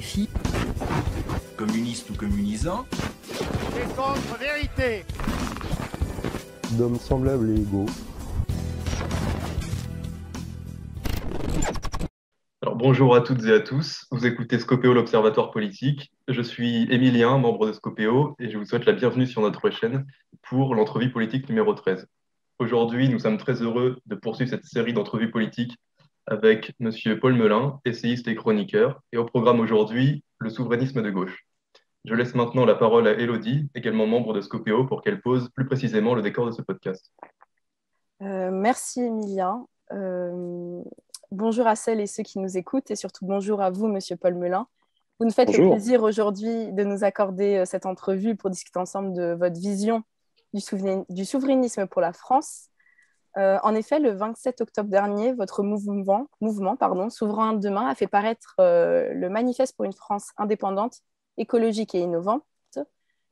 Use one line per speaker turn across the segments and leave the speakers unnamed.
RFI.
Communiste ou communisant.
C'est contre-vérité.
D'hommes semblables et égaux.
Alors, bonjour à toutes et à tous, vous écoutez Scopéo, l'Observatoire politique. Je suis Émilien, membre de Scopéo, et je vous souhaite la bienvenue sur notre chaîne pour l'entrevue politique numéro 13. Aujourd'hui, nous sommes très heureux de poursuivre cette série d'entrevues politiques avec Monsieur Paul Melun, essayiste et chroniqueur, et au programme aujourd'hui, le souverainisme de gauche. Je laisse maintenant la parole à Élodie, également membre de Scopéo, pour qu'elle pose plus précisément le décor de ce podcast.
Merci Émilien. Bonjour à celles et ceux qui nous écoutent et surtout bonjour à vous, Monsieur Paul Melun. Vous nous faites
Bonjour.
le plaisir aujourd'hui de nous accorder cette entrevue pour discuter ensemble de votre vision du souverainisme pour la France. En effet, le 27 octobre dernier, votre mouvement Souverain Demain a fait paraître le manifeste pour une France indépendante, écologique et innovante,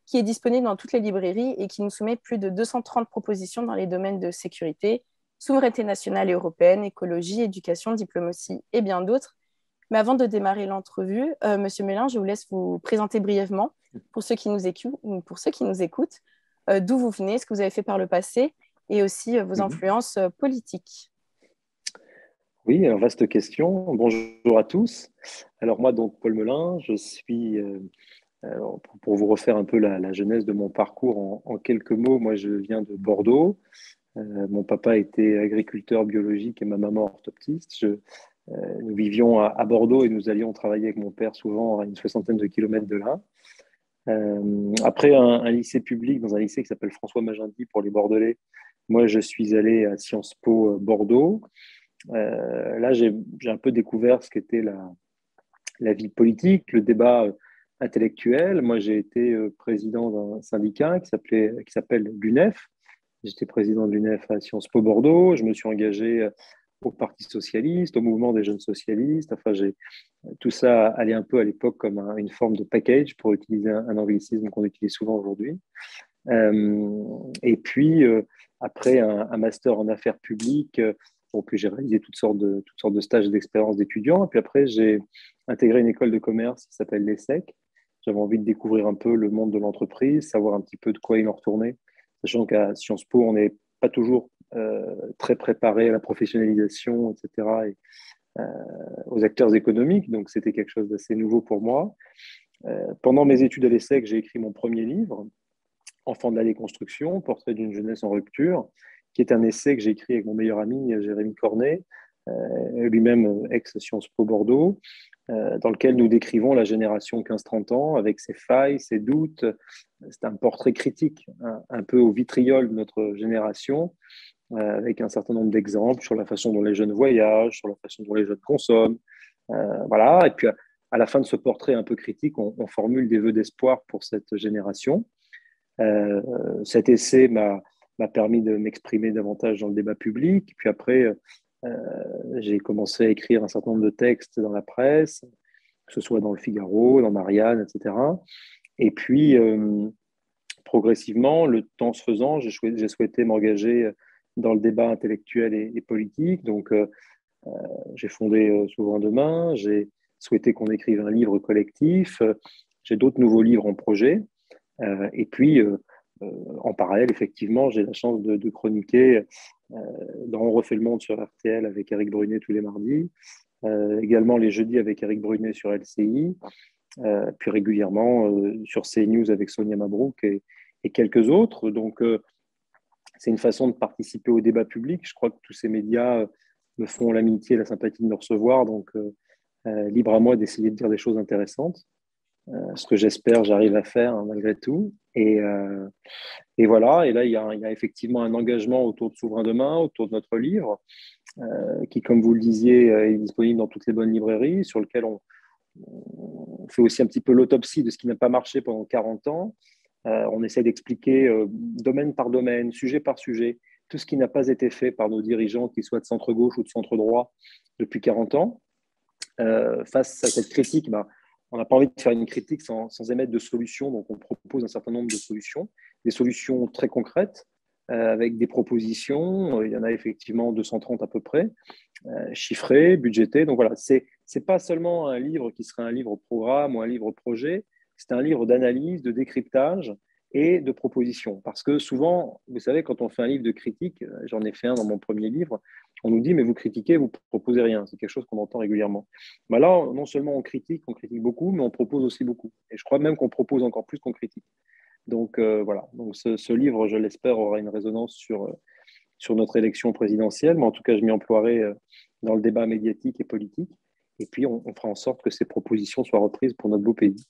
qui est disponible dans toutes les librairies et qui nous soumet plus de 230 propositions dans les domaines de sécurité, souveraineté nationale et européenne, écologie, éducation, diplomatie et bien d'autres. Mais avant de démarrer l'entrevue, Monsieur Melun, je vous laisse vous présenter brièvement pour ceux qui nous écoutent, d'où vous venez, ce que vous avez fait par le passé et aussi vos influences politiques.
Oui, alors vaste question. Bonjour à tous. Alors moi, donc Paul Melun, je suis, pour vous refaire un peu la genèse de mon parcours en quelques mots, moi je viens de Bordeaux. Mon papa était agriculteur biologique et ma maman orthoptiste. Nous vivions à Bordeaux et nous allions travailler avec mon père souvent à une 60aine de kilomètres de là. Après un lycée public, dans un lycée qui s'appelle François Magendie pour les Bordelais, moi je suis allé à Sciences Po Bordeaux. Là j'ai un peu découvert ce qu'était la vie politique, le débat intellectuel. Moi j'ai été président d'un syndicat qui s'appelle l'UNEF. J'étais président de l'UNEF à Sciences Po Bordeaux. Je me suis engagé au Parti socialiste, au mouvement des jeunes socialistes. Enfin, tout ça allait un peu à l'époque comme une forme de package, pour utiliser un anglicisme qu'on utilise souvent aujourd'hui. Et puis, après un master en affaires publiques, puis j'ai réalisé toutes sortes de stages et d'expériences d'étudiants. Et puis après, j'ai intégré une école de commerce qui s'appelle l'ESSEC. J'avais envie de découvrir un peu le monde de l'entreprise, savoir un petit peu de quoi il en retournait, sachant qu'à Sciences Po, on n'est pas toujours très préparé à la professionnalisation, etc., et aux acteurs économiques. Donc, c'était quelque chose d'assez nouveau pour moi. Pendant mes études à l'ESSEC, j'ai écrit mon premier livre, Enfants de la déconstruction, portrait d'une jeunesse en rupture, qui est un essai que j'ai écrit avec mon meilleur ami Jérémy Cornet, lui-même ex-Sciences Po Bordeaux, dans lequel nous décrivons la génération 15-30 ans avec ses failles, ses doutes. C'est un portrait critique, un peu au vitriol de notre génération, avec un certain nombre d'exemples sur la façon dont les jeunes voyagent, sur la façon dont les jeunes consomment. Voilà. Et puis, à la fin de ce portrait un peu critique, on formule des vœux d'espoir pour cette génération. Cet essai m'a permis de m'exprimer davantage dans le débat public. Puis après, j'ai commencé à écrire un certain nombre de textes dans la presse, que ce soit dans le Figaro, dans Marianne, etc. Et puis, progressivement, le temps se faisant, j'ai souhaité m'engager dans le débat intellectuel et politique. Donc, j'ai fondé Souverain Demain, j'ai souhaité qu'on écrive un livre collectif, j'ai d'autres nouveaux livres en projet. Et puis, en parallèle, effectivement, j'ai la chance de chroniquer dans On refait le monde sur RTL avec Éric Brunet tous les mardis, également les jeudis avec Éric Brunet sur LCI, puis régulièrement sur CNews avec Sonia Mabrouk et quelques autres. Donc, c'est une façon de participer au débat public. Je crois que tous ces médias me font l'amitié et la sympathie de me recevoir. Donc, libre à moi d'essayer de dire des choses intéressantes. Ce que j'espère, j'arrive à faire malgré tout. Et voilà. Et là, il y a effectivement un engagement autour de Souverain Demain, autour de notre livre, qui, comme vous le disiez, est disponible dans toutes les bonnes librairies, sur lequel on fait aussi un petit peu l'autopsie de ce qui n'a pas marché pendant 40 ans. On essaie d'expliquer domaine par domaine, sujet par sujet, tout ce qui n'a pas été fait par nos dirigeants, qu'ils soient de centre-gauche ou de centre-droit, depuis 40 ans. Face à cette critique, on n'a pas envie de faire une critique sans émettre de solutions. Donc, on propose un certain nombre de solutions, des solutions très concrètes, avec des propositions. Il y en a effectivement 230 à peu près, chiffrées, budgétées. Donc, voilà, c'est c'est pas seulement un livre qui serait un livre programme ou un livre projet, c'est un livre d'analyse, de décryptage et de proposition. Parce que souvent, vous savez, quand on fait un livre de critique, j'en ai fait un dans mon premier livre, on nous dit, mais vous critiquez, vous proposez rien. C'est quelque chose qu'on entend régulièrement. Là, non seulement on critique beaucoup, mais on propose aussi beaucoup. Et je crois même qu'on propose encore plus qu'on critique. Donc voilà, donc ce livre, je l'espère, aura une résonance sur notre élection présidentielle, mais en tout cas, je m'y emploierai dans le débat médiatique et politique. Et puis, on fera en sorte que ces propositions soient reprises pour notre beau pays.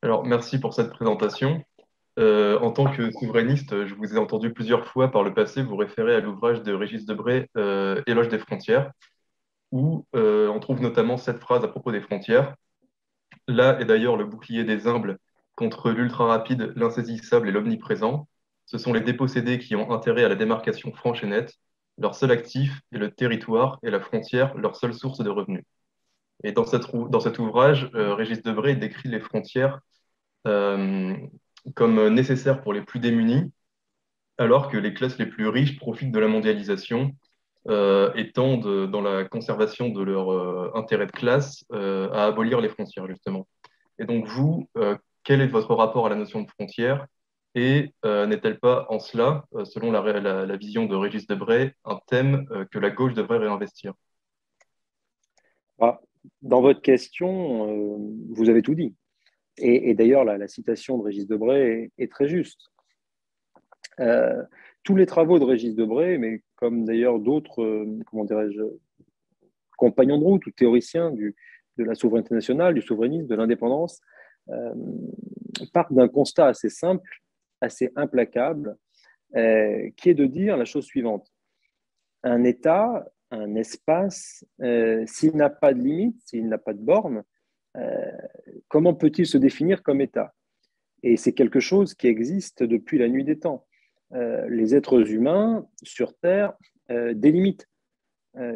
Alors, merci pour cette présentation. En tant que souverainiste, je vous ai entendu plusieurs fois par le passé vous référer à l'ouvrage de Régis Debray, Éloge des frontières, où on trouve notamment cette phrase à propos des frontières. Là est d'ailleurs le bouclier des humbles contre l'ultra-rapide, l'insaisissable et l'omniprésent. Ce sont les dépossédés qui ont intérêt à la démarcation franche et nette. Leur seul actif est le territoire et la frontière, leur seule source de revenus. Et dans cet ouvrage, Régis Debray décrit les frontières comme nécessaires pour les plus démunis, alors que les classes les plus riches profitent de la mondialisation et tendent, dans la conservation de leur intérêt de classe, à abolir les frontières, justement. Et donc, vous, quel est votre rapport à la notion de frontière et n'est-elle pas en cela, selon la vision de Régis Debray, un thème que la gauche devrait réinvestir?
Dans votre question, vous avez tout dit. Et d'ailleurs, la citation de Régis Debray est très juste. Tous les travaux de Régis Debray, mais comme d'ailleurs d'autres, comment dirais-je, compagnons de route ou théoriciens de la souveraineté nationale, du souverainisme, de l'indépendance, partent d'un constat assez simple, assez implacable, qui est de dire la chose suivante. Un État, un espace, s'il n'a pas de limite, s'il n'a pas de borne, comment peut-il se définir comme État? Et c'est quelque chose qui existe depuis la nuit des temps. Les êtres humains sur Terre délimitent.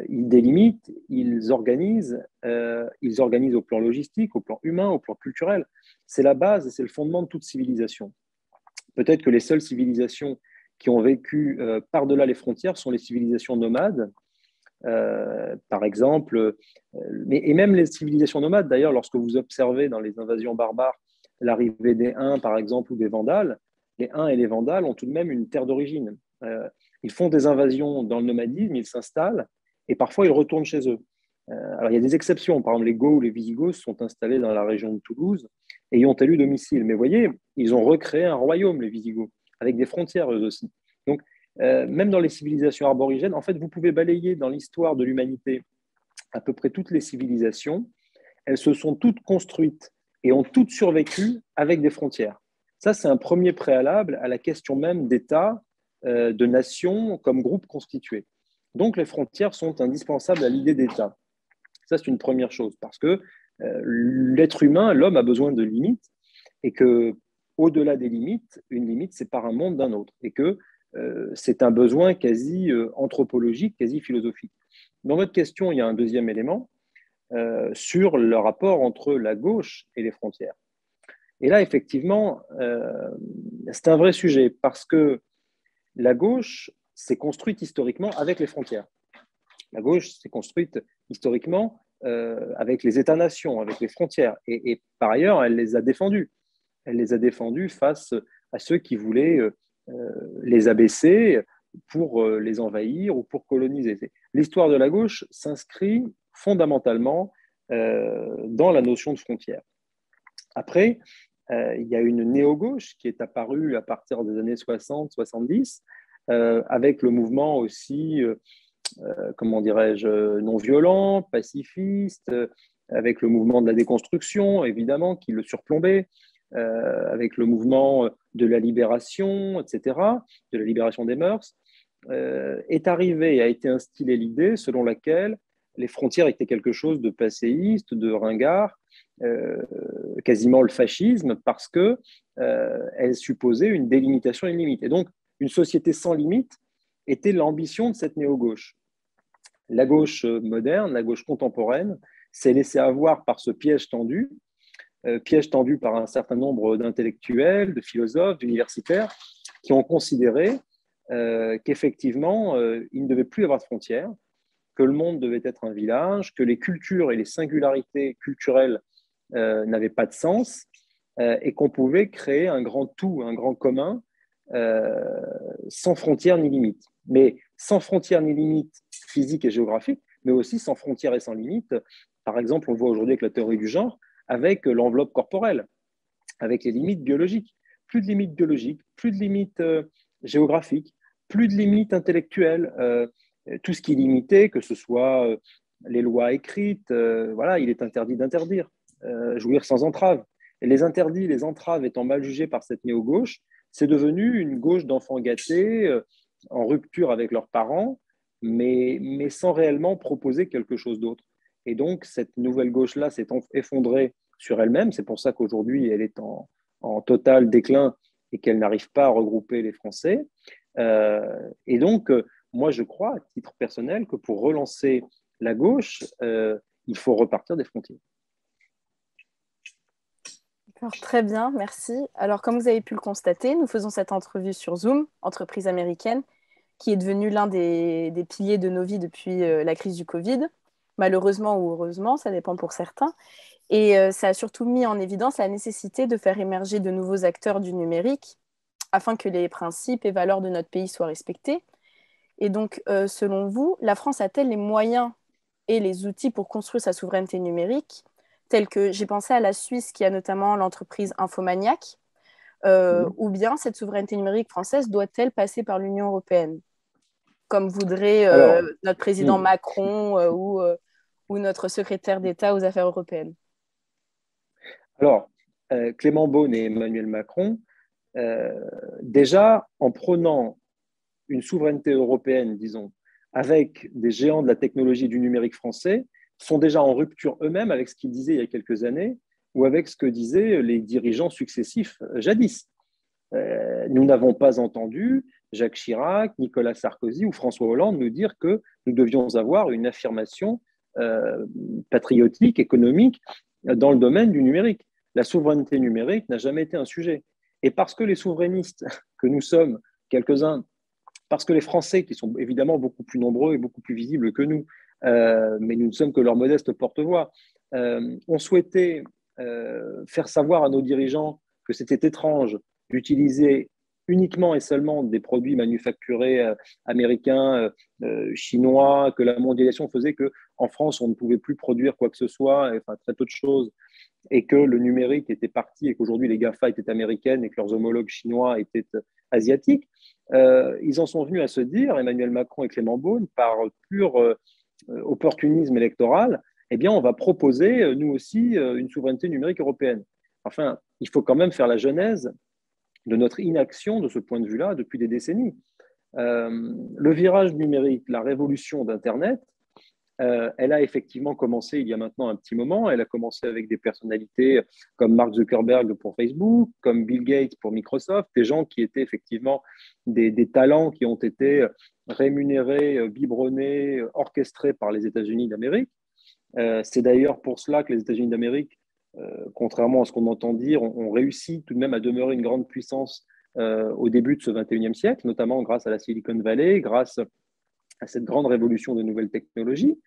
Ils délimitent, ils organisent au plan logistique, au plan humain, au plan culturel. C'est la base, c'est le fondement de toute civilisation. Peut-être que les seules civilisations qui ont vécu par-delà les frontières sont les civilisations nomades, par exemple, et même les civilisations nomades, d'ailleurs, lorsque vous observez dans les invasions barbares l'arrivée des Huns, par exemple, ou des Vandales, les Huns et les Vandales ont tout de même une terre d'origine. Ils font des invasions dans le nomadisme, ils s'installent, et parfois ils retournent chez eux. Alors il y a des exceptions, par exemple les Goths ou les Visigoths sont installés dans la région de Toulouse et y ont élu domicile. Mais vous voyez, ils ont recréé un royaume, les Visigoths, avec des frontières eux aussi. Donc, même dans les civilisations aborigènes, en fait, vous pouvez balayer dans l'histoire de l'humanité à peu près toutes les civilisations. Elles se sont toutes construites et ont toutes survécu avec des frontières. Ça, c'est un premier préalable à la question même d'État, de nation comme groupe constitué. Donc, les frontières sont indispensables à l'idée d'État. Ça, c'est une première chose, parce que l'être humain, l'homme, a besoin de limites, et que, au-delà des limites, une limite sépare un monde d'un autre, et que c'est un besoin quasi anthropologique, quasi philosophique. Dans votre question, il y a un deuxième élément sur le rapport entre la gauche et les frontières. Et là, effectivement, c'est un vrai sujet, parce que la gauche s'est construite historiquement avec les frontières. La gauche s'est construite historiquement avec les États-nations, avec les frontières. Et par ailleurs, elle les a défendues. Elle les a défendues face à ceux qui voulaient les abaisser pour les envahir ou pour coloniser. L'histoire de la gauche s'inscrit fondamentalement dans la notion de frontière. Après, il y a une néo-gauche qui est apparue à partir des années 60-70, avec le mouvement aussi, comment dirais-je, non-violent, pacifiste, avec le mouvement de la déconstruction, évidemment, qui le surplombait, avec le mouvement de la libération, etc., de la libération des mœurs, est arrivée et a été instillée l'idée selon laquelle les frontières étaient quelque chose de passéiste, de ringard, quasiment le fascisme, parce qu'elle supposait une délimitation et une limite. Et donc, une société sans limite était l'ambition de cette néo-gauche. La gauche moderne, la gauche contemporaine, s'est laissée avoir par ce piège tendu par un certain nombre d'intellectuels, de philosophes, d'universitaires, qui ont considéré qu'effectivement, il ne devait plus y avoir de frontières, que le monde devait être un village, que les cultures et les singularités culturelles n'avaient pas de sens et qu'on pouvait créer un grand tout, un grand commun, sans frontières ni limites. Mais sans frontières ni limites physiques et géographiques, mais aussi sans frontières et sans limites. Par exemple, on le voit aujourd'hui avec la théorie du genre, avec l'enveloppe corporelle, avec les limites biologiques. Plus de limites biologiques, plus de limites géographiques, plus de limites intellectuelles. Tout ce qui est limité, que ce soit les lois écrites, voilà, il est interdit d'interdire. Jouir sans entrave. Et les interdits, les entraves étant mal jugés par cette néo-gauche, c'est devenu une gauche d'enfants gâtés, en rupture avec leurs parents, mais sans réellement proposer quelque chose d'autre. Et donc, cette nouvelle gauche-là s'est effondrée sur elle-même. C'est pour ça qu'aujourd'hui, elle est en total déclin et qu'elle n'arrive pas à regrouper les Français. Et donc, moi, je crois, à titre personnel, que pour relancer la gauche, il faut repartir des frontières.
Très bien, merci. Alors, comme vous avez pu le constater, nous faisons cette entrevue sur Zoom, entreprise américaine, qui est devenue l'un des piliers de nos vies depuis la crise du Covid. Malheureusement ou heureusement, ça dépend pour certains. Et ça a surtout mis en évidence la nécessité de faire émerger de nouveaux acteurs du numérique afin que les principes et valeurs de notre pays soient respectés. Et donc, selon vous, la France a-t-elle les moyens et les outils pour construire sa souveraineté numérique, tels que j'ai pensé à la Suisse qui a notamment l'entreprise Infomaniac, ou bien cette souveraineté numérique française doit-elle passer par l'Union européenne, comme voudrait notre président Macron ou notre secrétaire d'État aux affaires européennes?
Alors, Clément Beaune et Emmanuel Macron, déjà, en prenant une souveraineté européenne, disons, avec des géants de la technologie du numérique français, sont déjà en rupture eux-mêmes avec ce qu'ils disaient il y a quelques années ou avec ce que disaient les dirigeants successifs jadis. Nous n'avons pas entendu Jacques Chirac, Nicolas Sarkozy ou François Hollande nous dire que nous devions avoir une affirmation patriotique, économique dans le domaine du numérique. La souveraineté numérique n'a jamais été un sujet. Et parce que les souverainistes que nous sommes, quelques-uns, parce que les Français, qui sont évidemment beaucoup plus nombreux et beaucoup plus visibles que nous, mais nous ne sommes que leur modeste porte-voix, ont souhaité faire savoir à nos dirigeants que c'était étrange d'utiliser uniquement et seulement des produits manufacturés américains, chinois, que la mondialisation faisait qu'en France, on ne pouvait plus produire quoi que ce soit, enfin très peu de choses, et que le numérique était parti et qu'aujourd'hui les GAFA étaient américaines et que leurs homologues chinois étaient asiatiques. Ils en sont venus à se dire, Emmanuel Macron et Clément Beaune, par pur opportunisme électoral, eh bien, on va proposer, nous aussi, une souveraineté numérique européenne. Enfin, il faut quand même faire la genèse de notre inaction de ce point de vue-là depuis des décennies. Le virage numérique, la révolution d'Internet, elle a effectivement commencé il y a maintenant un petit moment. Elle a commencé avec des personnalités comme Mark Zuckerberg pour Facebook, comme Bill Gates pour Microsoft, des gens qui étaient effectivement des talents qui ont été rémunérés, biberonnés, orchestrés par les États-Unis d'Amérique. C'est d'ailleurs pour cela que les États-Unis d'Amérique, contrairement à ce qu'on entend dire, ont réussi tout de même à demeurer une grande puissance au début de ce 21e siècle, notamment grâce à la Silicon Valley, grâce à cette grande révolution de nouvelles technologies.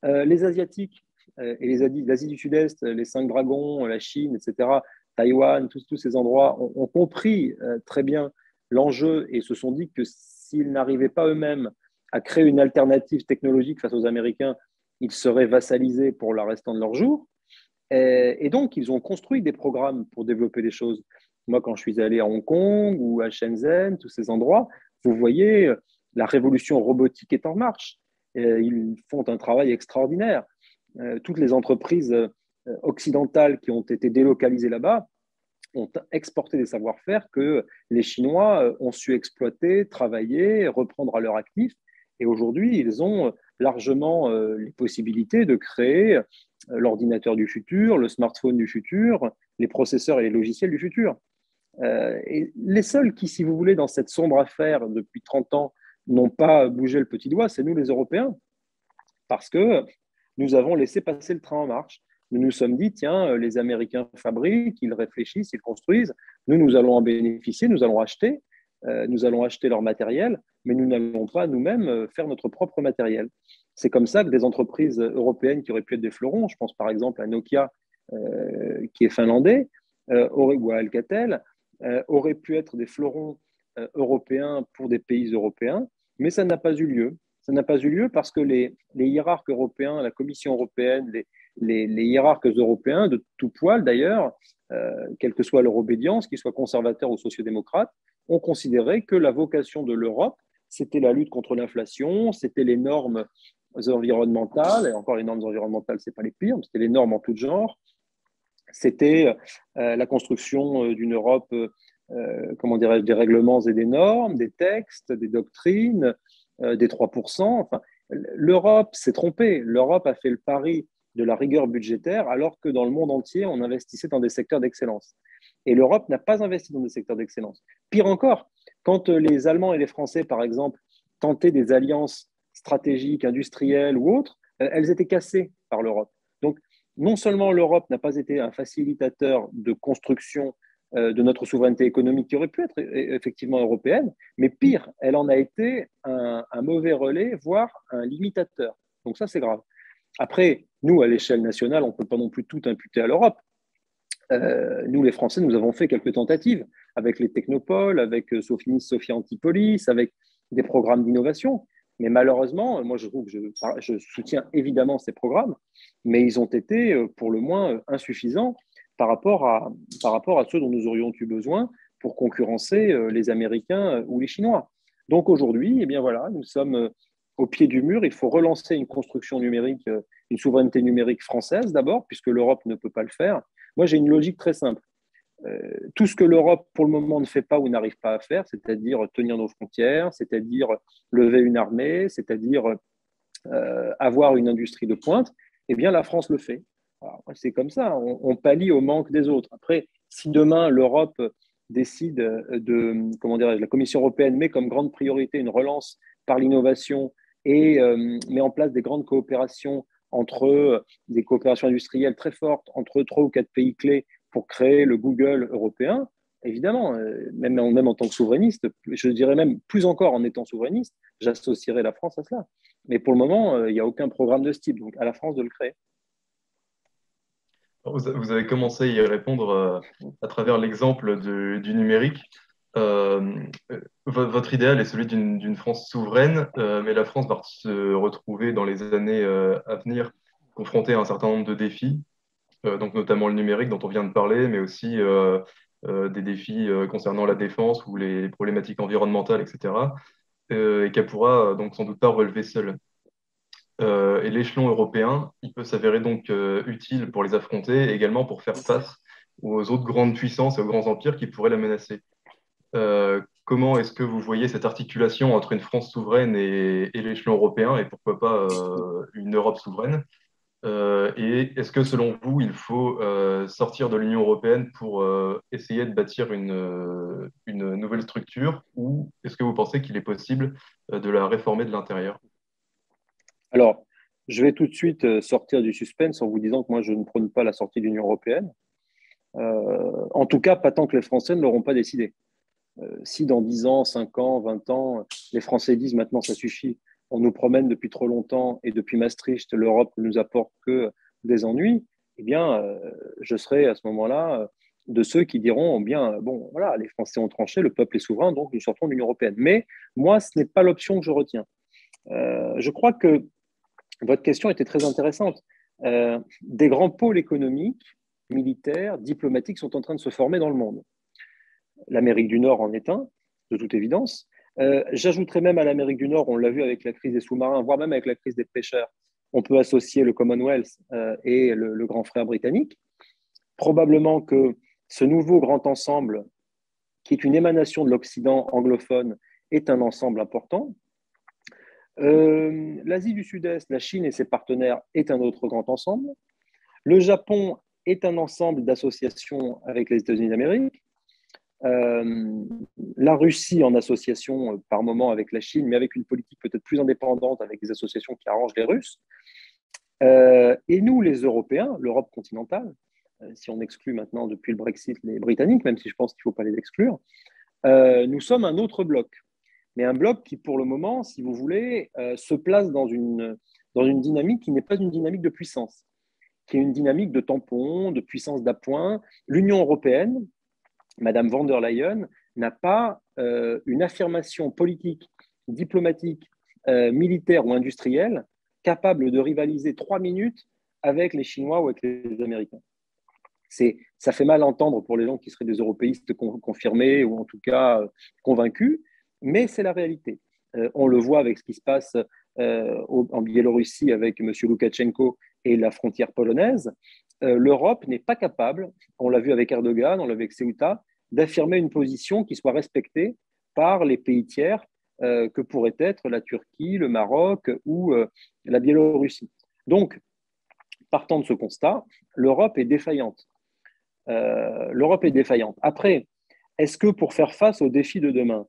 Les Asiatiques et l'Asie du Sud-Est, les 5 dragons, la Chine, etc., Taïwan, tous ces endroits ont compris très bien l'enjeu et se sont dit que s'ils n'arrivaient pas eux-mêmes à créer une alternative technologique face aux Américains, ils seraient vassalisés pour le restant de leur jour. Et donc, ils ont construit des programmes pour développer les choses. Moi, quand je suis allé à Hong Kong ou à Shenzhen, tous ces endroits, vous voyez, la révolution robotique est en marche. Ils font un travail extraordinaire. Toutes les entreprises occidentales qui ont été délocalisées là-bas ont exporté des savoir-faire que les Chinois ont su exploiter, travailler, reprendre à leur actif. Et aujourd'hui, ils ont largement les possibilités de créer l'ordinateur du futur, le smartphone du futur, les processeurs et les logiciels du futur. Et les seuls qui, si vous voulez, dans cette sombre affaire depuis 30 ans, n'ont pas bougé le petit doigt, c'est nous les Européens, parce que nous avons laissé passer le train en marche. Nous nous sommes dit, tiens, les Américains fabriquent, ils réfléchissent, ils construisent, nous allons en bénéficier, nous allons acheter leur matériel, mais nous n'allons pas nous-mêmes faire notre propre matériel. C'est comme ça que des entreprises européennes qui auraient pu être des fleurons, je pense par exemple à Nokia, qui est finlandais, ou à Alcatel, auraient pu être des fleurons européens pour des pays européens, mais ça n'a pas eu lieu. Ça n'a pas eu lieu parce que les hiérarques européens, la Commission européenne, les hiérarques européens, de tout poil d'ailleurs, quelle que soit leur obédience, qu'ils soient conservateurs ou sociodémocrates, ont considéré que la vocation de l'Europe, c'était la lutte contre l'inflation, c'était les normes environnementales, et encore les normes environnementales, ce n'est pas les pires, c'était les normes en tout genre, c'était la construction d'une Europe, comment dirais-je, des règlements et des normes, des textes, des doctrines, des 3%. Enfin, l'Europe s'est trompée. L'Europe a fait le pari de la rigueur budgétaire alors que dans le monde entier, on investissait dans des secteurs d'excellence. Et l'Europe n'a pas investi dans des secteurs d'excellence. Pire encore, quand les Allemands et les Français, par exemple, tentaient des alliances stratégiques, industrielles ou autres, elles étaient cassées par l'Europe. Donc, non seulement l'Europe n'a pas été un facilitateur de construction de notre souveraineté économique qui aurait pu être effectivement européenne, mais pire, elle en a été un mauvais relais, voire un limitateur. Donc ça, c'est grave. Après, nous, à l'échelle nationale, on ne peut pas non plus tout imputer à l'Europe. Nous, les Français, nous avons fait quelques tentatives avec les technopoles, avec Sophia Antipolis, avec des programmes d'innovation. Mais malheureusement, moi, je trouve que je soutiens évidemment ces programmes, mais ils ont été pour le moins insuffisants par rapport à ceux dont nous aurions eu besoin pour concurrencer les Américains ou les Chinois. Donc aujourd'hui, eh bien voilà, nous sommes au pied du mur. Il faut relancer une construction numérique, une souveraineté numérique française d'abord, puisque l'Europe ne peut pas le faire. Moi, j'ai une logique très simple. Tout ce que l'Europe, pour le moment, ne fait pas ou n'arrive pas à faire, c'est-à-dire tenir nos frontières, c'est-à-dire lever une armée, c'est-à-dire avoir une industrie de pointe, eh bien, la France le fait. C'est comme ça, on pallie au manque des autres. Après, si demain, l'Europe décide comment dirais-je, la Commission européenne met comme grande priorité une relance par l'innovation et met en place des grandes coopérations des coopérations industrielles très fortes entre 3 ou 4 pays clés pour créer le Google européen, évidemment, même en tant que souverainiste, je dirais même plus encore en étant souverainiste, j'associerais la France à cela. Mais pour le moment, il n'y a aucun programme de ce type, donc à la France de le créer.
Vous avez commencé à y répondre à travers l'exemple du numérique. Votre idéal est celui d'une France souveraine, mais la France va se retrouver dans les années à venir confrontée à un certain nombre de défis, donc notamment le numérique dont on vient de parler, mais aussi des défis concernant la défense ou les problématiques environnementales, etc., et qu'elle pourra donc sans doute pas relever seule. Et l'échelon européen, il peut s'avérer donc utile pour les affronter et également pour faire face aux autres grandes puissances et aux grands empires qui pourraient la menacer. Comment est-ce que vous voyez cette articulation entre une France souveraine et l'échelon européen et pourquoi pas une Europe souveraine? Et est-ce que selon vous, il faut sortir de l'Union européenne pour essayer de bâtir une nouvelle structure ou est-ce que vous pensez qu'il est possible de la réformer de l'intérieur?
Alors, je vais tout de suite sortir du suspense en vous disant que moi, je ne prône pas la sortie de l'Union européenne. En tout cas, pas tant que les Français ne l'auront pas décidé. Si dans 10 ans, 5 ans, 20 ans, les Français disent maintenant ça suffit, on nous promène depuis trop longtemps et depuis Maastricht, l'Europe ne nous apporte que des ennuis, eh bien, je serai à ce moment-là de ceux qui diront, bien, bon, voilà, les Français ont tranché, le peuple est souverain, donc nous sortons de l'Union européenne. Mais moi, ce n'est pas l'option que je retiens. Je crois que votre question était très intéressante. Des grands pôles économiques, militaires, diplomatiques sont en train de se former dans le monde. L'Amérique du Nord en est un, de toute évidence. J'ajouterais même à l'Amérique du Nord, on l'a vu avec la crise des sous-marins, voire même avec la crise des pêcheurs, on peut associer le Commonwealth et le grand frère britannique. Probablement que ce nouveau grand ensemble, qui est une émanation de l'Occident anglophone, est un ensemble important. L'Asie du Sud-Est, la Chine et ses partenaires est un autre grand ensemble. Le Japon est un ensemble d'associations avec les États-Unis d'Amérique. La Russie en association par moment avec la Chine, mais avec une politique peut-être plus indépendante avec des associations qui arrangent les Russes. Et nous, les Européens, l'Europe continentale, si on exclut maintenant depuis le Brexit les Britanniques, même si je pense qu'il ne faut pas les exclure, nous sommes un autre bloc. Mais un bloc qui, pour le moment, si vous voulez, se place dans une dans une dynamique qui n'est pas une dynamique de puissance, qui est une dynamique de tampon, de puissance d'appoint. L'Union européenne, Madame von der Leyen, n'a pas une affirmation politique, diplomatique, militaire ou industrielle capable de rivaliser 3 minutes avec les Chinois ou avec les Américains. Ça fait mal à entendre pour les gens qui seraient des européistes confirmés ou en tout cas convaincus, mais c'est la réalité. On le voit avec ce qui se passe en Biélorussie avec M. Loukachenko et la frontière polonaise. L'Europe n'est pas capable, on l'a vu avec Erdogan, on l'a vu avec Ceuta, d'affirmer une position qui soit respectée par les pays tiers que pourraient être la Turquie, le Maroc ou la Biélorussie. Donc, partant de ce constat, l'Europe est défaillante. Après, est-ce que pour faire face aux défis de demain,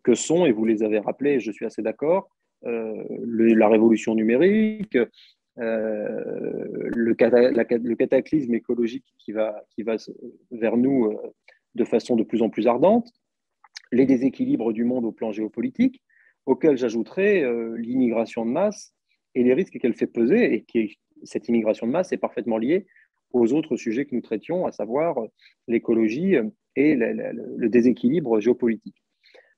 que sont, et vous les avez rappelés, je suis assez d'accord, la révolution numérique, le cataclysme écologique qui va vers nous de façon de plus en plus ardente, les déséquilibres du monde au plan géopolitique, auxquels j'ajouterais l'immigration de masse et les risques qu'elle fait peser, et cette immigration de masse est parfaitement liée aux autres sujets que nous traitions, à savoir l'écologie et le déséquilibre géopolitique.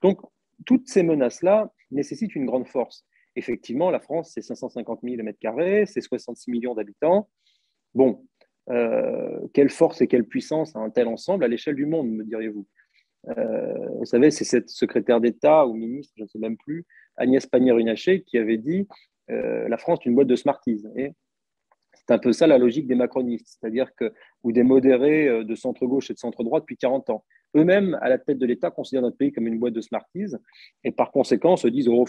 Donc, toutes ces menaces-là nécessitent une grande force. Effectivement, la France, c'est 550 000 m², c'est 66 millions d'habitants. Bon, quelle force et quelle puissance a un tel ensemble à l'échelle du monde, me diriez-vous? Vous savez, c'est cette secrétaire d'État ou ministre, je ne sais même plus, Agnès Pannier-Runacher, qui avait dit la France est une boîte de Smarties. Et c'est un peu ça la logique des macronistes, c'est-à-dire que, ou des modérés de centre-gauche et de centre-droit depuis 40 ans. Eux-mêmes, à la tête de l'État, considèrent notre pays comme une boîte de Smarties et par conséquent se disent oh,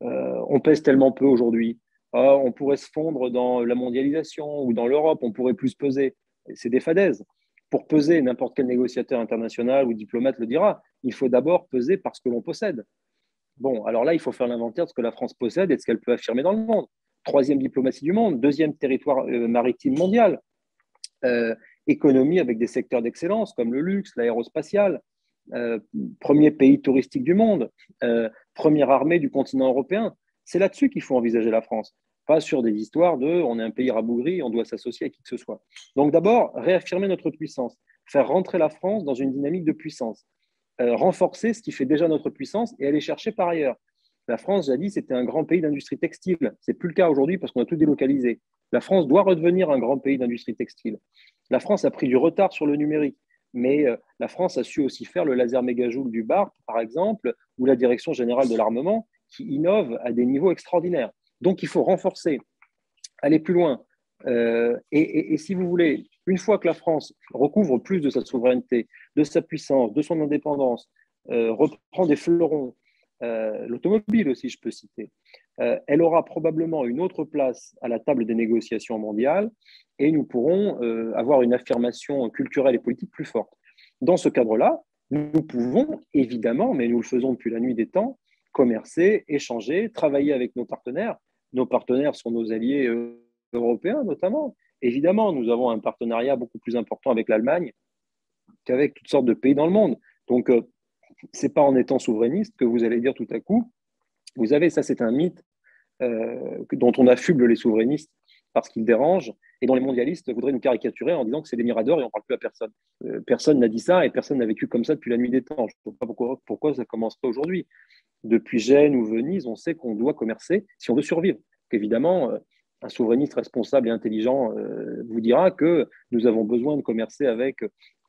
on pèse tellement peu aujourd'hui, on pourrait se fondre dans la mondialisation ou dans l'Europe, on pourrait plus peser. C'est des fadaises. Pour peser, n'importe quel négociateur international ou diplomate le dira, il faut d'abord peser par ce que l'on possède. Bon, alors là, il faut faire l'inventaire de ce que la France possède et de ce qu'elle peut affirmer dans le monde. 3e diplomatie du monde, 2e territoire maritime mondial, économie avec des secteurs d'excellence comme le luxe, l'aérospatial, 1er pays touristique du monde, première armée du continent européen. C'est là-dessus qu'il faut envisager la France, pas sur des histoires de on est un pays rabougri, on doit s'associer à qui que ce soit. Donc d'abord, réaffirmer notre puissance, faire rentrer la France dans une dynamique de puissance, renforcer ce qui fait déjà notre puissance et aller chercher par ailleurs. La France, jadis, c'était un grand pays d'industrie textile. Ce n'est plus le cas aujourd'hui parce qu'on a tout délocalisé. La France doit redevenir un grand pays d'industrie textile. La France a pris du retard sur le numérique, mais la France a su aussi faire le laser mégajoule du BARP, par exemple, ou la Direction générale de l'armement, qui innove à des niveaux extraordinaires. Donc, il faut renforcer, aller plus loin. Et si vous voulez, une fois que la France recouvre plus de sa souveraineté, de sa puissance, de son indépendance, reprend des fleurons, l'automobile aussi, je peux citer, elle aura probablement une autre place à la table des négociations mondiales et nous pourrons avoir une affirmation culturelle et politique plus forte. Dans ce cadre-là, nous pouvons évidemment, mais nous le faisons depuis la nuit des temps, commercer, échanger, travailler avec nos partenaires. Nos partenaires sont nos alliés européens notamment. Évidemment, nous avons un partenariat beaucoup plus important avec l'Allemagne qu'avec toutes sortes de pays dans le monde. Donc, ce n'est pas en étant souverainiste que vous allez dire tout à coup, vous savez, ça c'est un mythe dont on affuble les souverainistes parce qu'ils dérangent et dont les mondialistes voudraient nous caricaturer en disant que c'est des miradors et on ne parle plus à personne. Personne n'a dit ça et personne n'a vécu comme ça depuis la nuit des temps. Je ne sais pas pourquoi ça commencerait aujourd'hui. Depuis Gênes ou Venise, on sait qu'on doit commercer si on veut survivre. Évidemment, un souverainiste responsable et intelligent vous dira que nous avons besoin de commercer avec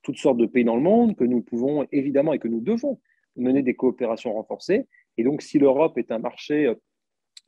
toutes sortes de pays dans le monde, que nous pouvons évidemment et que nous devons mener des coopérations renforcées. Et donc, si l'Europe est un marché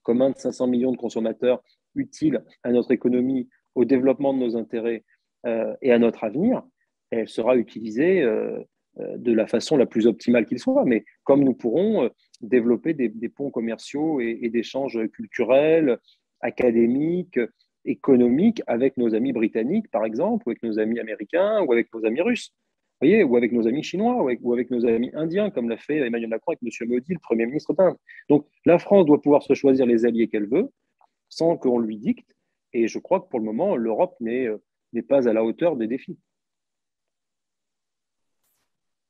commun de 500 millions de consommateurs utile à notre économie, au développement de nos intérêts et à notre avenir, elle sera utilisée de la façon la plus optimale qu'il soit. Mais comme nous pourrons développer des ponts commerciaux et d'échanges culturels, académiques, économiques avec nos amis britanniques, par exemple, ou avec nos amis américains, ou avec nos amis russes, vous voyez, ou avec nos amis chinois, ou avec nos amis indiens, comme l'a fait Emmanuel Macron avec M. Modi, le Premier ministre d'Inde. Donc, la France doit pouvoir se choisir les alliés qu'elle veut, sans qu'on lui dicte. Et je crois que pour le moment, l'Europe n'est pas à la hauteur des défis.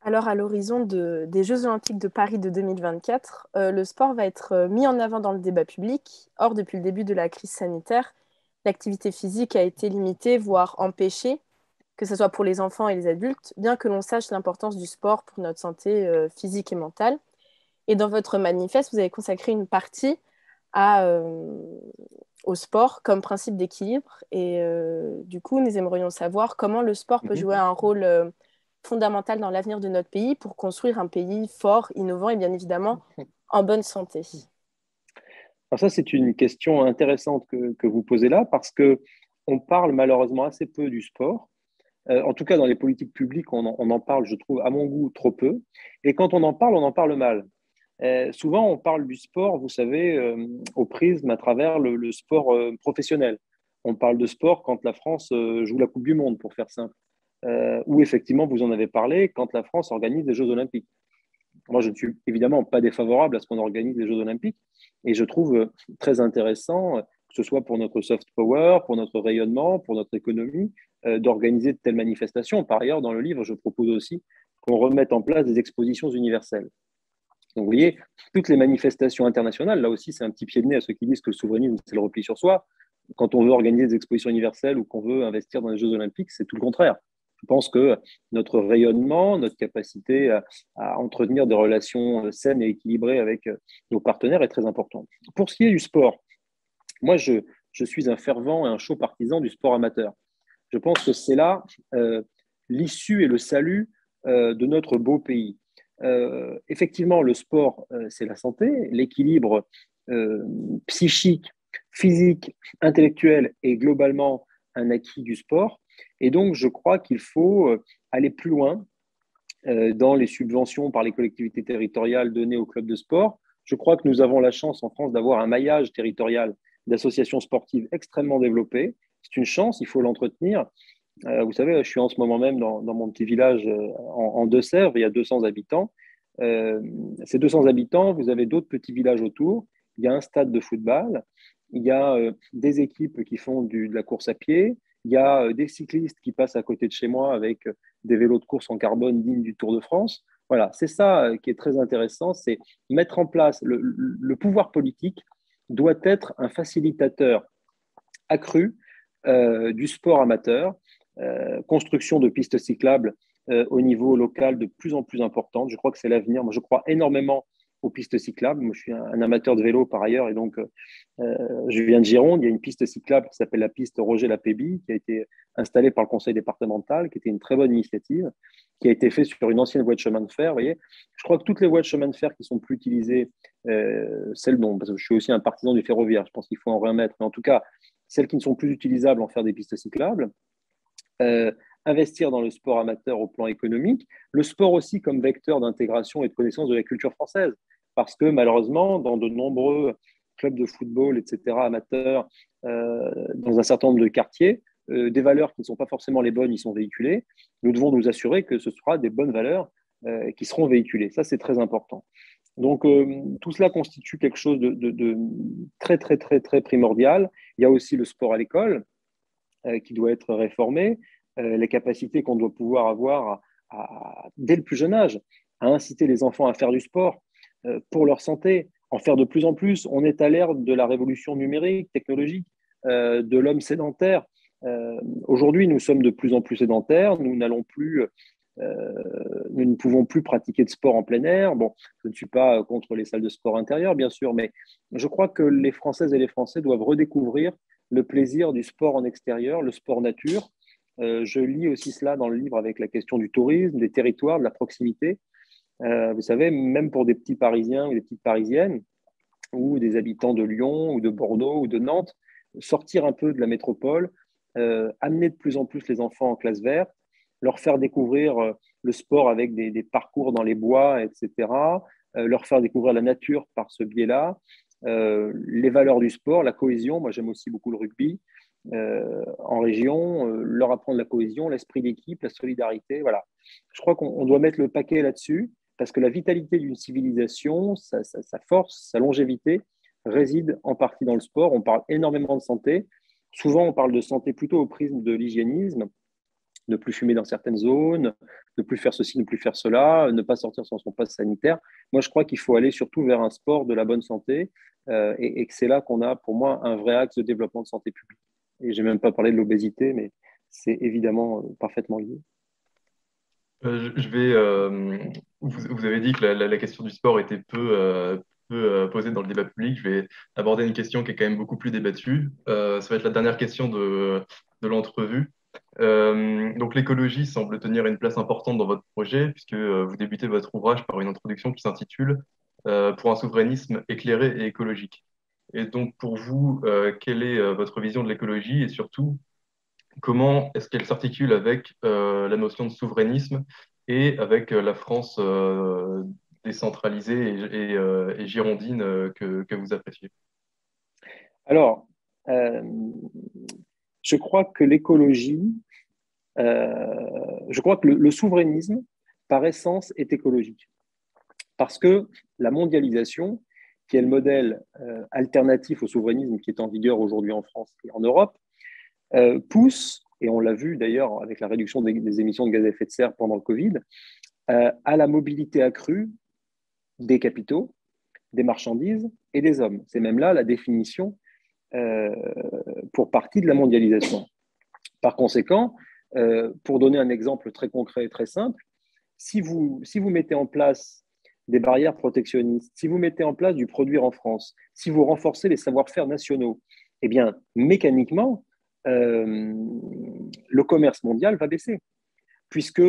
Alors, à l'horizon des Jeux Olympiques de Paris de 2024, le sport va être mis en avant dans le débat public. Or, depuis le début de la crise sanitaire, l'activité physique a été limitée, voire empêchée, que ce soit pour les enfants et les adultes, bien que l'on sache l'importance du sport pour notre santé physique et mentale. Et dans votre manifeste, vous avez consacré une partie à, au sport comme principe d'équilibre. Et du coup, nous aimerions savoir comment le sport peut jouer un rôle fondamental dans l'avenir de notre pays pour construire un pays fort, innovant et bien évidemment en bonne santé.
Alors ça, c'est une question intéressante que vous posez là, parce qu'on parle malheureusement assez peu du sport. En tout cas, dans les politiques publiques, on en parle, je trouve, à mon goût, trop peu. Et quand on en parle mal. Souvent, on parle du sport, vous savez, au prisme à travers le sport professionnel. On parle de sport quand la France joue la Coupe du Monde, pour faire simple. Ou effectivement, vous en avez parlé, quand la France organise des Jeux Olympiques. Moi, je ne suis évidemment pas défavorable à ce qu'on organise des Jeux Olympiques. Et je trouve très intéressant, que ce soit pour notre soft power, pour notre rayonnement, pour notre économie, d'organiser de telles manifestations. Par ailleurs, dans le livre, je propose aussi qu'on remette en place des expositions universelles. Donc, vous voyez, toutes les manifestations internationales, là aussi, c'est un petit pied de nez à ceux qui disent que le souverainisme, c'est le repli sur soi. Quand on veut organiser des expositions universelles ou qu'on veut investir dans les Jeux Olympiques, c'est tout le contraire. Je pense que notre rayonnement, notre capacité à entretenir des relations saines et équilibrées avec nos partenaires est très importante. Pour ce qui est du sport, moi, je suis un fervent et un chaud partisan du sport amateur. Je pense que c'est là l'issue et le salut de notre beau pays. Effectivement, le sport, c'est la santé, l'équilibre psychique, physique, intellectuel est globalement un acquis du sport. Et donc, je crois qu'il faut aller plus loin dans les subventions par les collectivités territoriales données aux clubs de sport. Je crois que nous avons la chance en France d'avoir un maillage territorial d'associations sportives extrêmement développé. C'est une chance, il faut l'entretenir. Vous savez, je suis en ce moment même dans mon petit village en Deux-Sèvres, il y a 200 habitants. Ces 200 habitants, vous avez d'autres petits villages autour. Il y a un stade de football, il y a des équipes qui font de la course à pied, il y a des cyclistes qui passent à côté de chez moi avec des vélos de course en carbone dignes du Tour de France. Voilà, c'est ça qui est très intéressant, c'est mettre en place le pouvoir politique doit être un facilitateur accru du sport amateur, construction de pistes cyclables au niveau local de plus en plus importante. Je crois que c'est l'avenir. Moi, je crois énormément aux pistes cyclables. Moi, je suis un amateur de vélo par ailleurs et donc je viens de Gironde. Il y a une piste cyclable qui s'appelle la piste Roger Lapéby qui a été installée par le conseil départemental, qui était une très bonne initiative, qui a été faite sur une ancienne voie de chemin de fer. Vous voyez, je crois que toutes les voies de chemin de fer qui sont plus utilisées, celles dont, parce que je suis aussi un partisan du ferroviaire, je pense qu'il faut en remettre, mais en tout cas, celles qui ne sont plus utilisables, en faire des pistes cyclables. Investir dans le sport amateur au plan économique, le sport aussi comme vecteur d'intégration et de connaissance de la culture française, parce que malheureusement, dans de nombreux clubs de football, etc., amateurs, dans un certain nombre de quartiers, des valeurs qui ne sont pas forcément les bonnes y sont véhiculées. Nous devons nous assurer que ce sera des bonnes valeurs qui seront véhiculées. Ça, c'est très important. Donc, tout cela constitue quelque chose de très, très, très, très primordial. Il y a aussi le sport à l'école qui doit être réformé, les capacités qu'on doit pouvoir avoir dès le plus jeune âge, à inciter les enfants à faire du sport pour leur santé, en faire de plus en plus. On est à l'ère de la révolution numérique, technologique, de l'homme sédentaire. Aujourd'hui, nous sommes de plus en plus sédentaires, nous ne pouvons plus pratiquer de sport en plein air. Bon, je ne suis pas contre les salles de sport intérieures, bien sûr, mais je crois que les Françaises et les Français doivent redécouvrir le plaisir du sport en extérieur, le sport nature. Je lis aussi cela dans le livre avec la question du tourisme, des territoires, de la proximité. Vous savez, même pour des petits Parisiens ou des petites Parisiennes, ou des habitants de Lyon ou de Bordeaux ou de Nantes, sortir un peu de la métropole, amener de plus en plus les enfants en classe verte, leur faire découvrir le sport avec des parcours dans les bois, etc., leur faire découvrir la nature par ce biais-là, les valeurs du sport, la cohésion. Moi, j'aime aussi beaucoup le rugby en région, leur apprendre la cohésion, l'esprit d'équipe, la solidarité. Voilà. Je crois qu'on doit mettre le paquet là-dessus parce que la vitalité d'une civilisation, sa force, sa longévité réside en partie dans le sport. On parle énormément de santé. Souvent, on parle de santé plutôt au prisme de l'hygiénisme. ne plus fumer dans certaines zones, ne plus faire ceci, ne plus faire cela, ne pas sortir sans son passe sanitaire. Moi, je crois qu'il faut aller surtout vers un sport de la bonne santé et que c'est là qu'on a, pour moi, un vrai axe de développement de santé publique. Et je n'ai même pas parlé de l'obésité, mais c'est évidemment parfaitement lié.
Vous avez dit que la question du sport était peu posée dans le débat public. Je vais aborder une question qui est quand même beaucoup plus débattue. Ça va être la dernière question de l'entrevue. Donc l'écologie semble tenir une place importante dans votre projet, puisque vous débutez votre ouvrage par une introduction qui s'intitule Pour un souverainisme éclairé et écologique. Et donc pour vous, quelle est votre vision de l'écologie et surtout, comment est-ce qu'elle s'articule avec la notion de souverainisme et avec la France décentralisée et girondine que vous appréciez?
Alors, je crois que l'écologie, je crois que le souverainisme, par essence, est écologique. Parce que la mondialisation, qui est le modèle alternatif au souverainisme qui est en vigueur aujourd'hui en France et en Europe, pousse, et on l'a vu d'ailleurs avec la réduction des émissions de gaz à effet de serre pendant le Covid, à la mobilité accrue des capitaux, des marchandises et des hommes. C'est même là la définition pour partie de la mondialisation. Par conséquent, pour donner un exemple très concret et très simple, si vous mettez en place des barrières protectionnistes, si vous mettez en place du produire en France, si vous renforcez les savoir-faire nationaux, eh bien, mécaniquement, le commerce mondial va baisser. Puisque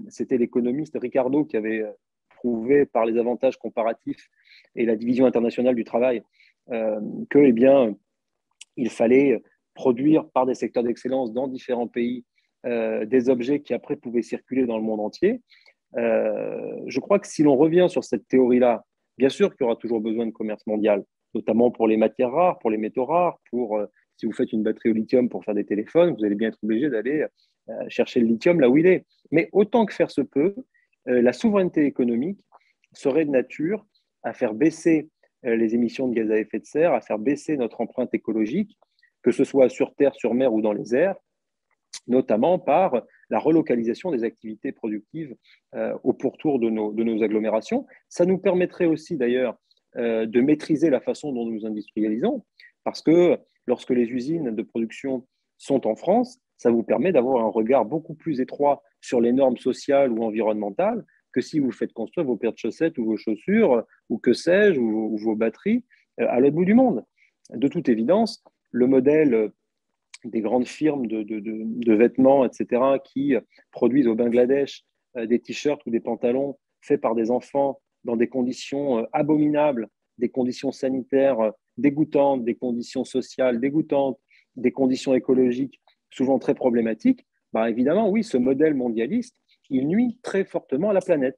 c'était l'économiste Ricardo qui avait prouvé par les avantages comparatifs et la division internationale du travail que, eh bien, il fallait produire par des secteurs d'excellence dans différents pays des objets qui après pouvaient circuler dans le monde entier. Je crois que si l'on revient sur cette théorie-là, bien sûr qu'il y aura toujours besoin de commerce mondial, notamment pour les matières rares, pour les métaux rares, si vous faites une batterie au lithium pour faire des téléphones, vous allez bien être obligé d'aller chercher le lithium là où il est. Mais autant que faire se peut, la souveraineté économique serait de nature à faire baisser les émissions de gaz à effet de serre, à faire baisser notre empreinte écologique, que ce soit sur terre, sur mer ou dans les airs, notamment par la relocalisation des activités productives au pourtour de nos agglomérations. Ça nous permettrait aussi d'ailleurs de maîtriser la façon dont nous industrialisons, parce que lorsque les usines de production sont en France, ça vous permet d'avoir un regard beaucoup plus étroit sur les normes sociales ou environnementales que si vous faites construire vos paires de chaussettes ou vos chaussures, ou que sais-je, ou vos batteries à l'autre bout du monde. De toute évidence, le modèle des grandes firmes de vêtements, etc., qui produisent au Bangladesh des t-shirts ou des pantalons faits par des enfants dans des conditions abominables, des conditions sanitaires dégoûtantes, des conditions sociales dégoûtantes, des conditions écologiques souvent très problématiques, bah évidemment, oui, ce modèle mondialiste, il nuit très fortement à la planète.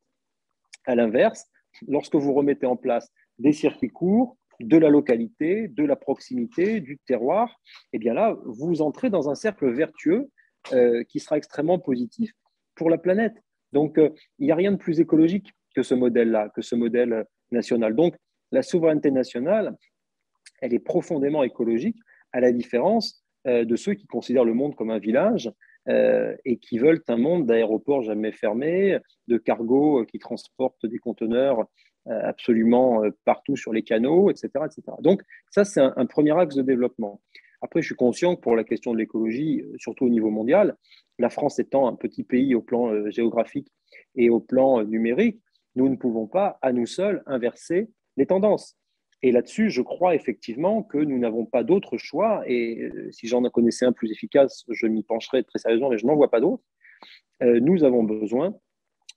À l'inverse, lorsque vous remettez en place des circuits courts, de la localité, de la proximité, du terroir, eh bien là, vous entrez dans un cercle vertueux qui sera extrêmement positif pour la planète. Donc, il n'y a rien de plus écologique que ce modèle-là, que ce modèle national. Donc, la souveraineté nationale, elle est profondément écologique, à la différence de ceux qui considèrent le monde comme un village et qui veulent un monde d'aéroports jamais fermés, de cargos qui transportent des conteneurs absolument partout sur les canaux, etc. etc. Donc, ça, c'est un premier axe de développement. Après, je suis conscient que pour la question de l'écologie, surtout au niveau mondial, la France étant un petit pays au plan géographique et au plan numérique, nous ne pouvons pas, à nous seuls, inverser les tendances. Et là-dessus, je crois effectivement que nous n'avons pas d'autre choix. Et si j'en connaissais un plus efficace, je m'y pencherais très sérieusement, mais je n'en vois pas d'autre. Nous avons besoin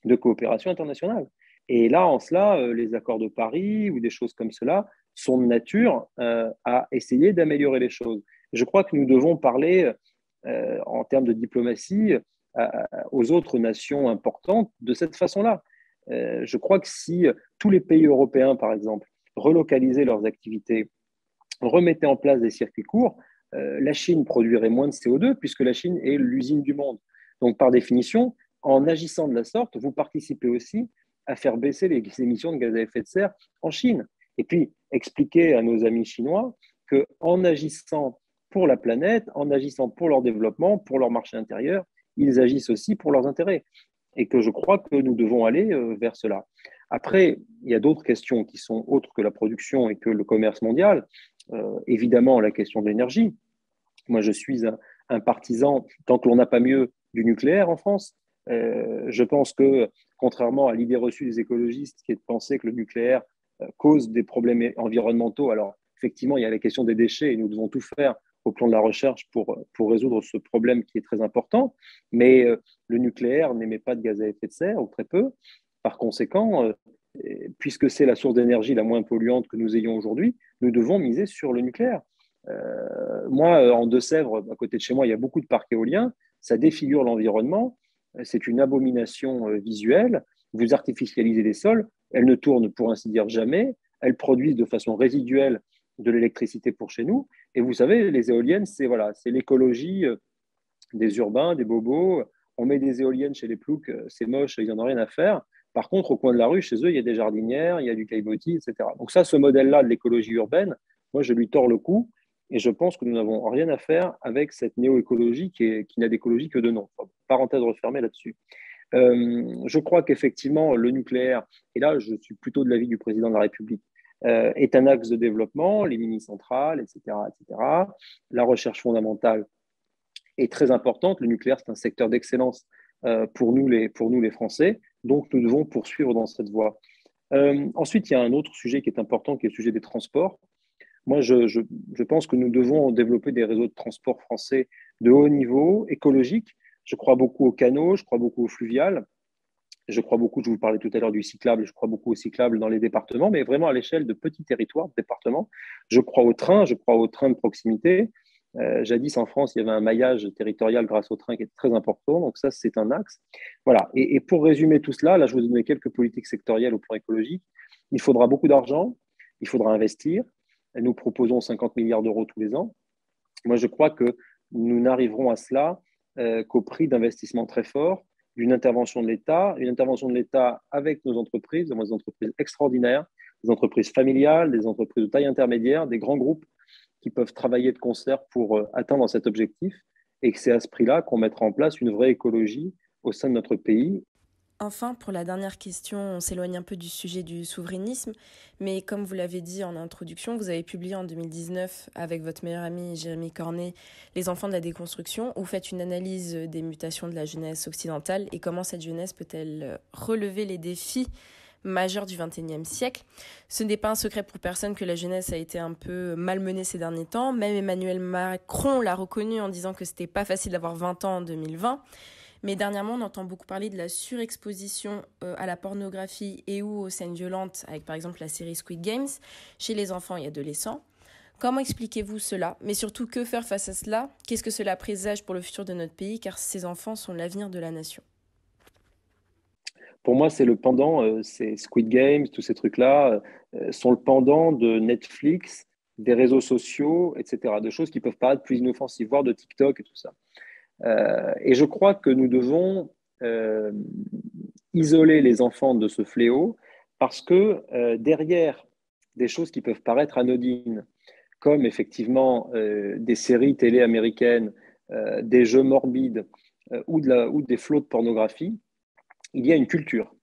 de coopération internationale. Et là, en cela, les accords de Paris ou des choses comme cela sont de nature à essayer d'améliorer les choses. Je crois que nous devons parler en termes de diplomatie aux autres nations importantes de cette façon-là. Je crois que si tous les pays européens, par exemple, relocalisaient leurs activités, remettaient en place des circuits courts, la Chine produirait moins de CO2 puisque la Chine est l'usine du monde. Donc, par définition, en agissant de la sorte, vous participez aussi à faire baisser les émissions de gaz à effet de serre en Chine. Et puis, expliquer à nos amis chinois qu'en agissant pour la planète, en agissant pour leur développement, pour leur marché intérieur, ils agissent aussi pour leurs intérêts. Et que je crois que nous devons aller vers cela. Après, il y a d'autres questions qui sont autres que la production et que le commerce mondial. Évidemment, la question de l'énergie. Moi, je suis un partisan, tant que l'on n'a pas mieux, du nucléaire en France. Je pense que, contrairement à l'idée reçue des écologistes qui est de penser que le nucléaire cause des problèmes environnementaux, alors effectivement, il y a la question des déchets et nous devons tout faire au plan de la recherche pour résoudre ce problème qui est très important. Mais le nucléaire n'émet pas de gaz à effet de serre, ou très peu. Par conséquent, puisque c'est la source d'énergie la moins polluante que nous ayons aujourd'hui, nous devons miser sur le nucléaire. Moi, en Deux-Sèvres, à côté de chez moi, il y a beaucoup de parcs éoliens. Ça défigure l'environnement. C'est une abomination visuelle. Vous artificialisez les sols. Elles ne tournent, pour ainsi dire, jamais. Elles produisent de façon résiduelle de l'électricité pour chez nous. Et vous savez, les éoliennes, c'est l'écologie des urbains, des bobos. On met des éoliennes chez les ploucs, c'est moche, ils n'en ont rien à faire. Par contre, au coin de la rue, chez eux, il y a des jardinières, il y a du caillebotis, etc. Donc ça, ce modèle-là de l'écologie urbaine, moi, je lui tords le cou et je pense que nous n'avons rien à faire avec cette néo-écologie qui n'a d'écologie que de nom. Enfin, parenthèse refermée là-dessus. Je crois qu'effectivement, le nucléaire, et là, je suis plutôt de l'avis du président de la République, est un axe de développement, les mini-centrales, etc., etc. La recherche fondamentale est très importante. Le nucléaire, c'est un secteur d'excellence pour nous les Français. Donc, nous devons poursuivre dans cette voie. Ensuite, il y a un autre sujet qui est important, qui est le sujet des transports. Moi, je pense que nous devons développer des réseaux de transport français de haut niveau, écologiques. Je crois beaucoup aux canaux, je crois beaucoup au fluvial. Je crois beaucoup, je vous parlais tout à l'heure du cyclable, je crois beaucoup au cyclable dans les départements, mais vraiment à l'échelle de petits territoires, de départements. Je crois au train de proximité. Jadis, en France, il y avait un maillage territorial grâce au train qui est très important. Donc ça, c'est un axe. Voilà. Et pour résumer tout cela, là, je vous ai donné quelques politiques sectorielles au plan écologique. Il faudra beaucoup d'argent. Il faudra investir. Nous proposons 50 milliards d'euros tous les ans. Moi, je crois que nous n'arriverons à cela qu'au prix d'investissements très forts, d'une intervention de l'État, une intervention de l'État avec nos entreprises, des entreprises extraordinaires, des entreprises familiales, des entreprises de taille intermédiaire, des grands groupes qui peuvent travailler de concert pour atteindre cet objectif et que c'est à ce prix-là qu'on mettra en place une vraie écologie au sein de notre pays.
Enfin, pour la dernière question, on s'éloigne un peu du sujet du souverainisme, mais comme vous l'avez dit en introduction, vous avez publié en 2019 avec votre meilleur ami Jérémy Cornet « Les enfants de la déconstruction » où vous faites une analyse des mutations de la jeunesse occidentale et comment cette jeunesse peut-elle relever les défis majeurs du XXIe siècle. Ce n'est pas un secret pour personne que la jeunesse a été un peu malmenée ces derniers temps. Même Emmanuel Macron l'a reconnu en disant que c'était pas facile d'avoir 20 ans en 2020. Mais dernièrement, on entend beaucoup parler de la surexposition à la pornographie et ou aux scènes violentes, avec par exemple la série Squid Games, chez les enfants et adolescents. Comment expliquez-vous cela? Mais surtout, que faire face à cela? Qu'est-ce que cela présage pour le futur de notre pays? Car ces enfants sont l'avenir de la nation.
Pour moi, c'est le pendant, c'est Squid Games, tous ces trucs-là sont le pendant de Netflix, des réseaux sociaux, etc., de choses qui peuvent paraître plus inoffensives, voire de TikTok et tout ça. Et je crois que nous devons isoler les enfants de ce fléau parce que derrière des choses qui peuvent paraître anodines, comme effectivement des séries télé américaines, des jeux morbides ou des flots de pornographie, il y a une culture.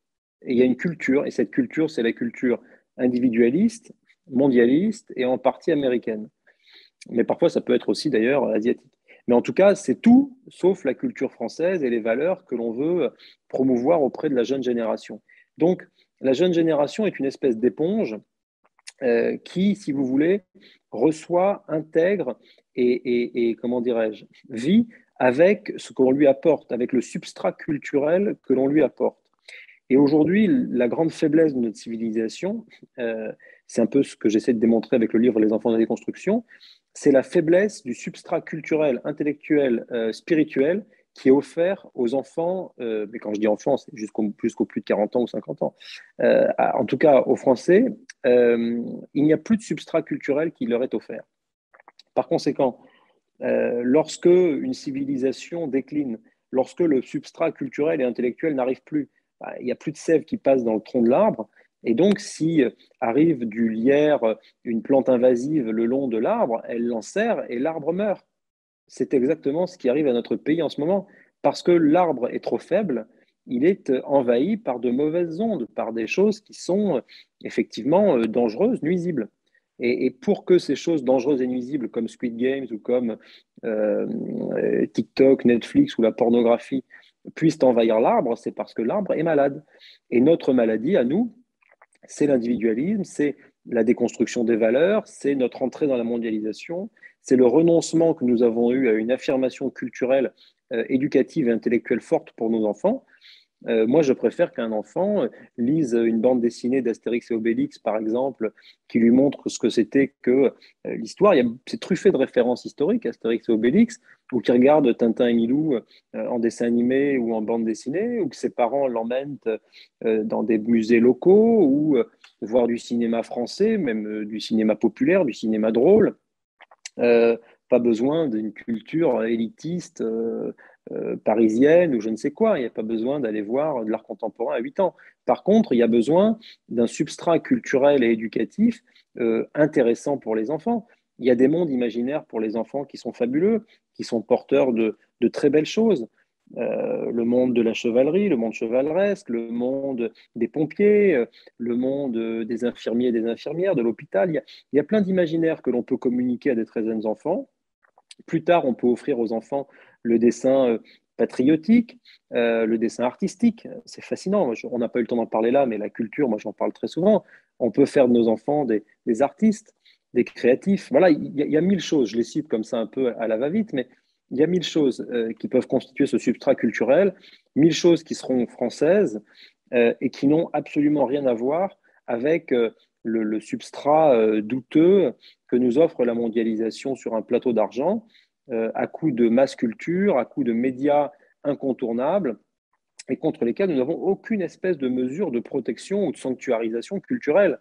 Et il y a une culture, et cette culture, c'est la culture individualiste, mondialiste et en partie américaine. Mais parfois, ça peut être aussi d'ailleurs asiatique. Mais en tout cas, c'est tout sauf la culture française et les valeurs que l'on veut promouvoir auprès de la jeune génération. Donc, la jeune génération est une espèce d'éponge qui, si vous voulez, reçoit, intègre et comment dirais-je, vit avec ce qu'on lui apporte, avec le substrat culturel que l'on lui apporte. Et aujourd'hui, la grande faiblesse de notre civilisation, c'est un peu ce que j'essaie de démontrer avec le livre Les enfants de la déconstruction, c'est la faiblesse du substrat culturel, intellectuel, spirituel qui est offert aux enfants, mais quand je dis enfants, c'est jusqu'au plus de 40 ans ou 50 ans, en tout cas aux Français, il n'y a plus de substrat culturel qui leur est offert. Par conséquent, lorsque une civilisation décline, lorsque le substrat culturel et intellectuel n'arrive plus, il n'y a plus de sève qui passe dans le tronc de l'arbre, et donc si arrive du lierre, une plante invasive le long de l'arbre, elle l'enserre et l'arbre meurt. C'est exactement ce qui arrive à notre pays en ce moment. parce que l'arbre est trop faible, il est envahi par de mauvaises ondes, par des choses qui sont effectivement dangereuses, nuisibles. Et pour que ces choses dangereuses et nuisibles comme Squid Games ou comme TikTok, Netflix ou la pornographie puissent envahir l'arbre, c'est parce que l'arbre est malade. Et notre maladie à nous, c'est l'individualisme, c'est la déconstruction des valeurs, c'est notre entrée dans la mondialisation, c'est le renoncement que nous avons eu à une affirmation culturelle, éducative et intellectuelle forte pour nos enfants. Moi, je préfère qu'un enfant lise une bande dessinée d'Astérix et Obélix, par exemple, qui lui montre ce que c'était que l'histoire. C'est truffé de références historiques, Astérix et Obélix, ou qu'il regarde Tintin et Milou en dessin animé ou en bande dessinée, ou que ses parents l'emmènent dans des musées locaux, ou voir du cinéma français, même du cinéma populaire, du cinéma drôle. Pas besoin d'une culture élitiste parisienne ou je ne sais quoi. Il n'y a pas besoin d'aller voir de l'art contemporain à 8 ans. Par contre, il y a besoin d'un substrat culturel et éducatif intéressant pour les enfants. Il y a des mondes imaginaires pour les enfants qui sont fabuleux, qui sont porteurs de très belles choses. Le monde de la chevalerie, le monde chevaleresque, le monde des pompiers, le monde des infirmiers et des infirmières, de l'hôpital. Il y a plein d'imaginaires que l'on peut communiquer à des très jeunes enfants. Plus tard, on peut offrir aux enfants le dessin patriotique, le dessin artistique. C'est fascinant. On n'a pas eu le temps d'en parler là, mais la culture, moi, j'en parle très souvent. On peut faire de nos enfants des artistes, des créatifs. Voilà, il y a 1000 choses. Je les cite comme ça un peu à la va-vite, mais il y a 1000 choses qui peuvent constituer ce substrat culturel, 1000 choses qui seront françaises et qui n'ont absolument rien à voir avec le substrat douteux que nous offre la mondialisation sur un plateau d'argent, à coup de masse culture, à coup de médias incontournables, et contre lesquels nous n'avons aucune espèce de mesure de protection ou de sanctuarisation culturelle.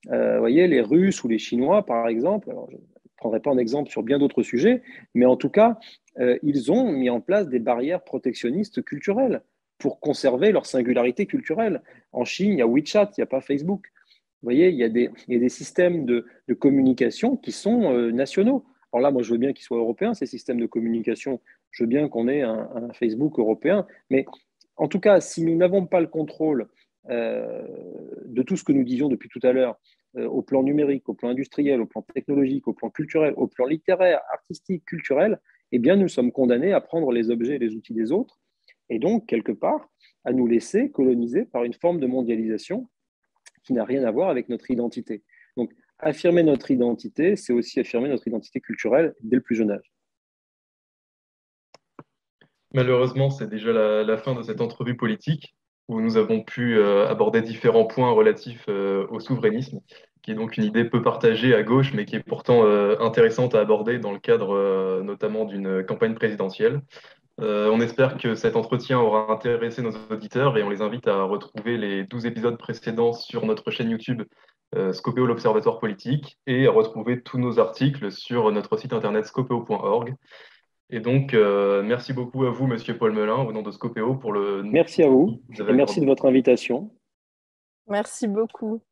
Vous voyez, les Russes ou les Chinois, par exemple, alors je ne prendrai pas en exemple sur bien d'autres sujets, mais en tout cas, ils ont mis en place des barrières protectionnistes culturelles pour conserver leur singularité culturelle. En Chine, il y a WeChat, il n'y a pas Facebook. Vous voyez, il y a des systèmes de communication qui sont nationaux. Alors là, moi, je veux bien qu'ils soient européens, ces systèmes de communication. Je veux bien qu'on ait un Facebook européen. Mais en tout cas, si nous n'avons pas le contrôle de tout ce que nous disions depuis tout à l'heure, au plan numérique, au plan industriel, au plan technologique, au plan culturel, au plan littéraire, artistique, culturel, eh bien, nous sommes condamnés à prendre les objets et les outils des autres, et donc, quelque part, à nous laisser coloniser par une forme de mondialisation qui n'a rien à voir avec notre identité. Donc, affirmer notre identité, c'est aussi affirmer notre identité culturelle dès le plus jeune âge.
Malheureusement, c'est déjà la fin de cette entrevue politique où nous avons pu aborder différents points relatifs au souverainisme, qui est donc une idée peu partagée à gauche, mais qui est pourtant intéressante à aborder dans le cadre notamment d'une campagne présidentielle. On espère que cet entretien aura intéressé nos auditeurs et on les invite à retrouver les 12 épisodes précédents sur notre chaîne YouTube Scopéo l'Observatoire politique et à retrouver tous nos articles sur notre site internet scopéo.org. Et donc, merci beaucoup à vous, Monsieur Paul Melun, au nom de Scopéo, pour le...
Merci à vous et merci de votre invitation.
Merci beaucoup.